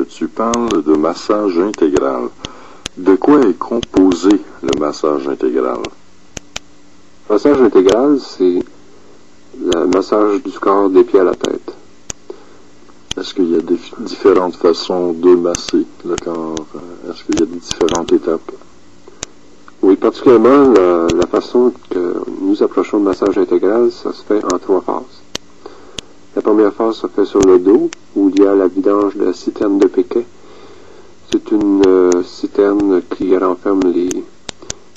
tu parles de massage intégral. De quoi est composé le massage intégral? Le massage intégral, c'est le massage du corps des pieds à la tête. Est-ce qu'il y a différentes façons de masser le corps? Est-ce qu'il y a différentes étapes? Oui, particulièrement la façon que nous approchons le massage intégral, ça se fait en 3 phases. La première phase se fait sur le dos, où il y a la vidange de la citerne de Péquet. C'est une citerne qui renferme les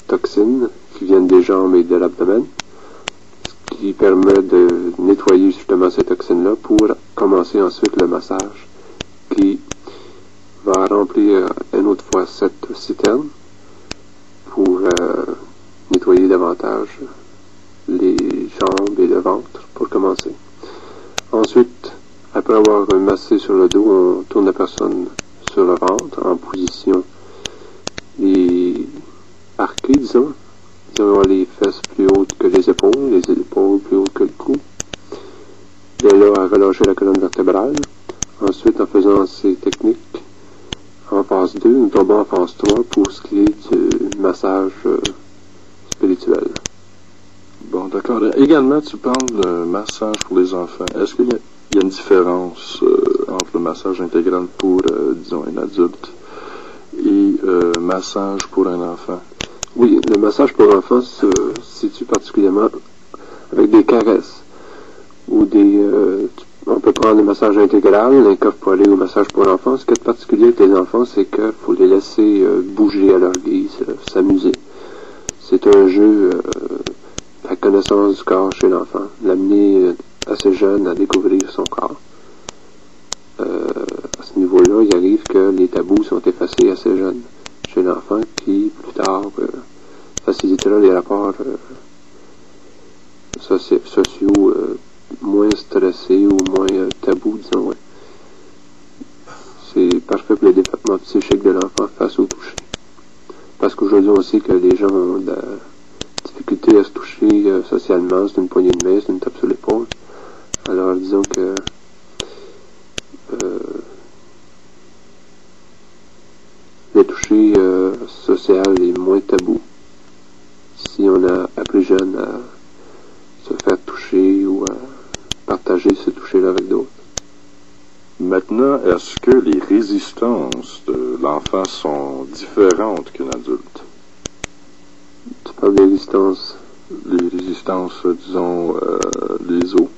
toxines qui viennent des jambes et de l'abdomen, ce qui permet de nettoyer justement ces toxines-là pour commencer ensuite le massage, qui va remplir une autre fois cette citerne pour nettoyer davantage les jambes et le ventre pour commencer. Ensuite, après avoir massé sur le dos, on tourne la personne sur le ventre en position arquée, disons. Disons les fesses plus hautes que les épaules plus hautes que le cou. De là à relâcher la colonne vertébrale. Ensuite, en faisant ces techniques, en phase 2, nous tombons en phase 3 pour ce qui est du massage spirituel. Bon, d'accord. Également, tu parles de massage pour les enfants. Est-ce qu'il y a une différence entre le massage intégral pour, disons, un adulte et massage pour un enfant? Oui, le massage pour enfants se situe particulièrement avec des caresses ou on peut prendre le massage intégral, l'incorporer au massage pour enfants. Ce qui est particulier avec les enfants, c'est qu'il faut les laisser bouger à leur guise, s'amuser. C'est un jeu la connaissance du corps chez l'enfant, l'amener assez jeune à découvrir son corps. À ce niveau-là, il arrive que les tabous sont effacés assez jeunes chez l'enfant, qui plus tard facilitera les rapports sociaux moins stressés ou moins tabous, disons. Ouais. C'est parfait pour le développement psychique de l'enfant face au toucher. Parce qu'aujourd'hui, on sait que les gens ont de la difficulté à se toucher socialement, c'est une poignée de main, c'est une tape sur l'épaule. Alors, disons que le toucher social est moins tabou si on a appris jeune à se faire toucher ou à partager ce toucher-là avec d'autres. Maintenant, est-ce que les résistances de l'enfant sont différentes qu'un adulte? Tu parles des résistances? Les résistances, disons, les os,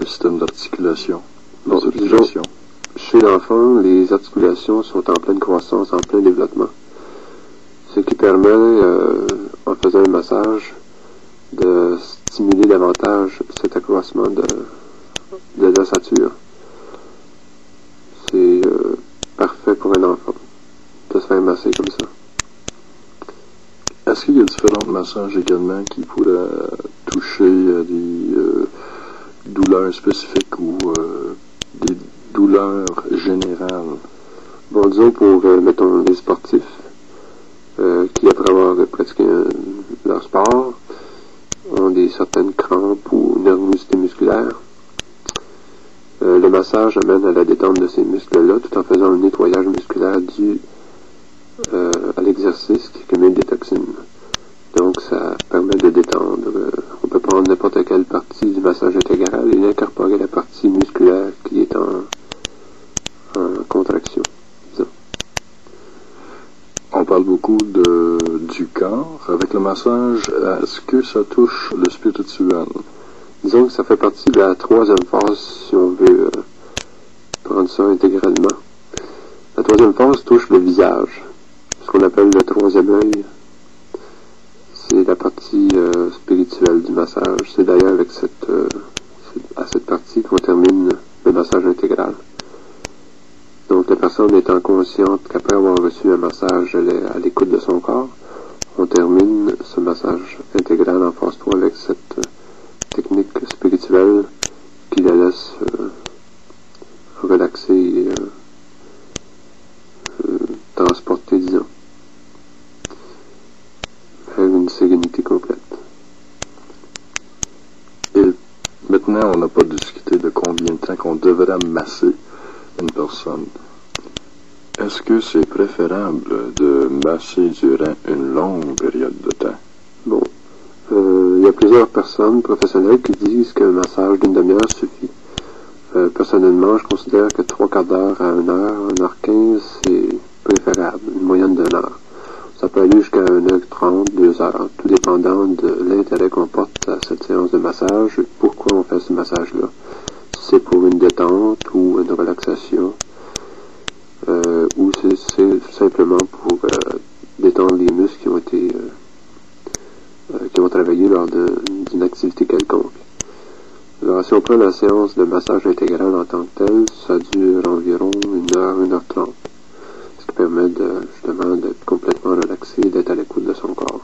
le système d'articulation, bon, disons, chez l'enfant, les articulations sont en pleine croissance, en plein développement. Ce qui permet, en faisant un massage, de stimuler davantage cet accroissement de l'ossature. C'est parfait pour un enfant de se faire masser comme ça. Est-ce qu'il y a différents massages également qui pourraient toucher des douleurs spécifiques ou des douleurs générales? Bon, disons pour, mettons, les sportifs qui, après avoir pratiqué leur sport, ont certaines crampes ou nervosité musculaire. Le massage amène à la détente de ces muscles-là tout en faisant un nettoyage musculaire dû à l'exercice qui cumule des toxines. Donc, ça permet de détendre. On peut prendre n'importe quelle partie du massage intégral et incorporer la partie musculaire qui est en contraction. Disons. On parle beaucoup du corps. Avec le massage, est-ce que ça touche le spirituel? Disons que ça fait partie de la 3e phase, si on veut prendre ça intégralement. La 3e phase touche le visage, ce qu'on appelle le 3e œil. C'est la partie spirituelle du massage. C'est d'ailleurs avec à cette partie qu'on termine le massage intégral. Donc la personne étant consciente qu'après avoir reçu un massage, elle est à l'écoute de son corps, on termine ce massage intégral en phase 3 avec cette technique spirituelle qui la laisse relaxer et transporter, disons, vers une sérénité complète. Et maintenant, on n'a pas discuté de combien de temps qu'on devrait masser une personne, est-ce que c'est préférable de masser durant une longue période de temps? Bon, il y a plusieurs personnes professionnelles qui disent qu'un massage d'une demi-heure suffit. Personnellement, je considère que 3/4 d'heure à 1h15, c'est préférable, une moyenne d'1 heure. Ça peut aller jusqu'à 1h30, 2 heures, tout dépendant de l'intérêt qu'on porte à cette séance de massage et pourquoi on fait ce massage-là. Si c'est pour une détente ou une relaxation, ou c'est simplement pour détendre les muscles qui ont travaillé lors d'une activité quelconque. Alors, si on prend la séance de massage intégral en tant que telle, ça dure environ 1h, 1h30. Ce qui permet justement d'être complètement relaxé et d'être à l'écoute de son corps.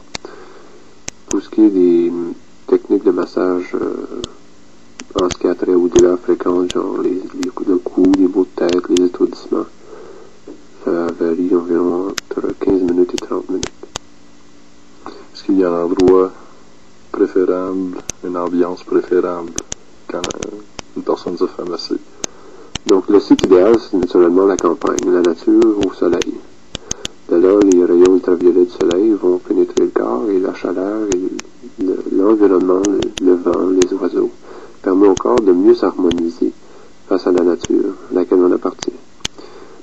Pour ce qui est des techniques de massage en ce qui a trait aux douleurs fréquentes, genre les coups de cou, les maux de tête, les étourdissements, ça varie environ entre 15 minutes et 30 minutes. Est-ce qu'il y a un endroit préférable, une ambiance préférable quand une personne se fait masser? Donc, le site idéal, c'est naturellement la campagne, la nature au soleil. De là, les rayons ultraviolets du soleil vont pénétrer le corps et la chaleur et l'environnement, le vent, les oiseaux, permet au corps de mieux s'harmoniser face à la nature à laquelle on appartient.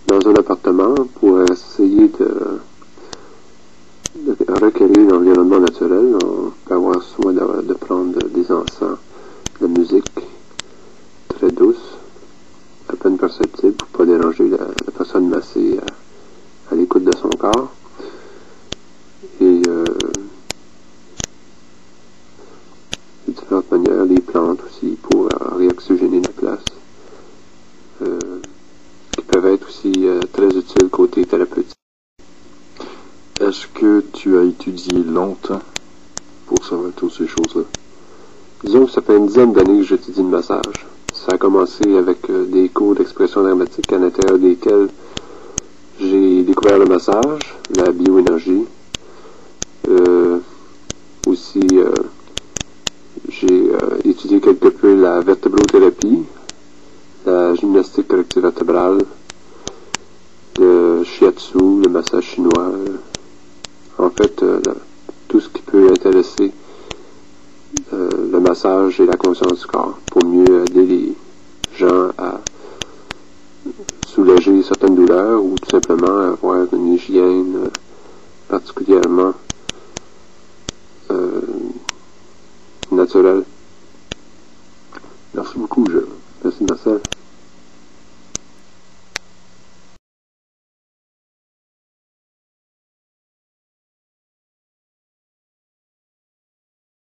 Dans un appartement, pour essayer de requérir l'environnement naturel, on peut avoir soin de prendre des encens, de la musique très douce, à peine perceptible pour pas déranger la personne massée à l'écoute de son corps. Et de différentes manières, les plantes aussi pour réoxygéner la place, qui peuvent être aussi très utiles côté thérapeutique. Est-ce que tu as étudié longtemps pour savoir toutes ces choses-là? Disons que ça fait une dizaine d'années que j'étudie le massage. Ça a commencé avec des cours d'expression dramatique à l'intérieur desquels j'ai découvert le massage, la bioénergie. Aussi, j'ai étudié quelque peu la vertébrothérapie, la gymnastique corrective vertébrale, le shiatsu, le massage chinois. En fait, tout ce qui peut intéresser le massage et la conscience du corps pour mieux aider les gens à soulager certaines douleurs ou tout simplement avoir une hygiène particulièrement naturelle. Merci beaucoup, Gilles.